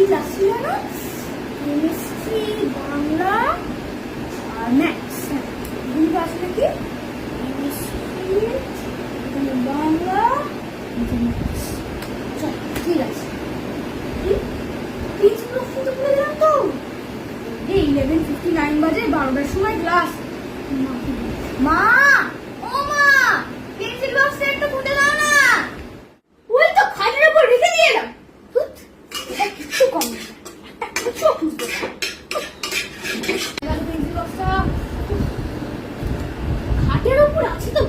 Class ছিল না, chemistry, Bangla আর maths. দুই ক্লাস নাকি কেমিস্ট্রি, বাংলা, ঠিক আছে। প্রিন্সিপাল অফিসে তো বলে দিলাম তো, এই 11:59 বাজে, 12টার সময় ক্লাস। মা, ও মা, পেন্সিল বক্সে একটা ফুটে দাও না। ওই তো খাটের উপর রেখে দিয়ে এলাম। এটা কিছু কম না, কিছু খুঁজতে পেন্সিল বক্সটা খাটের উপর আছে তো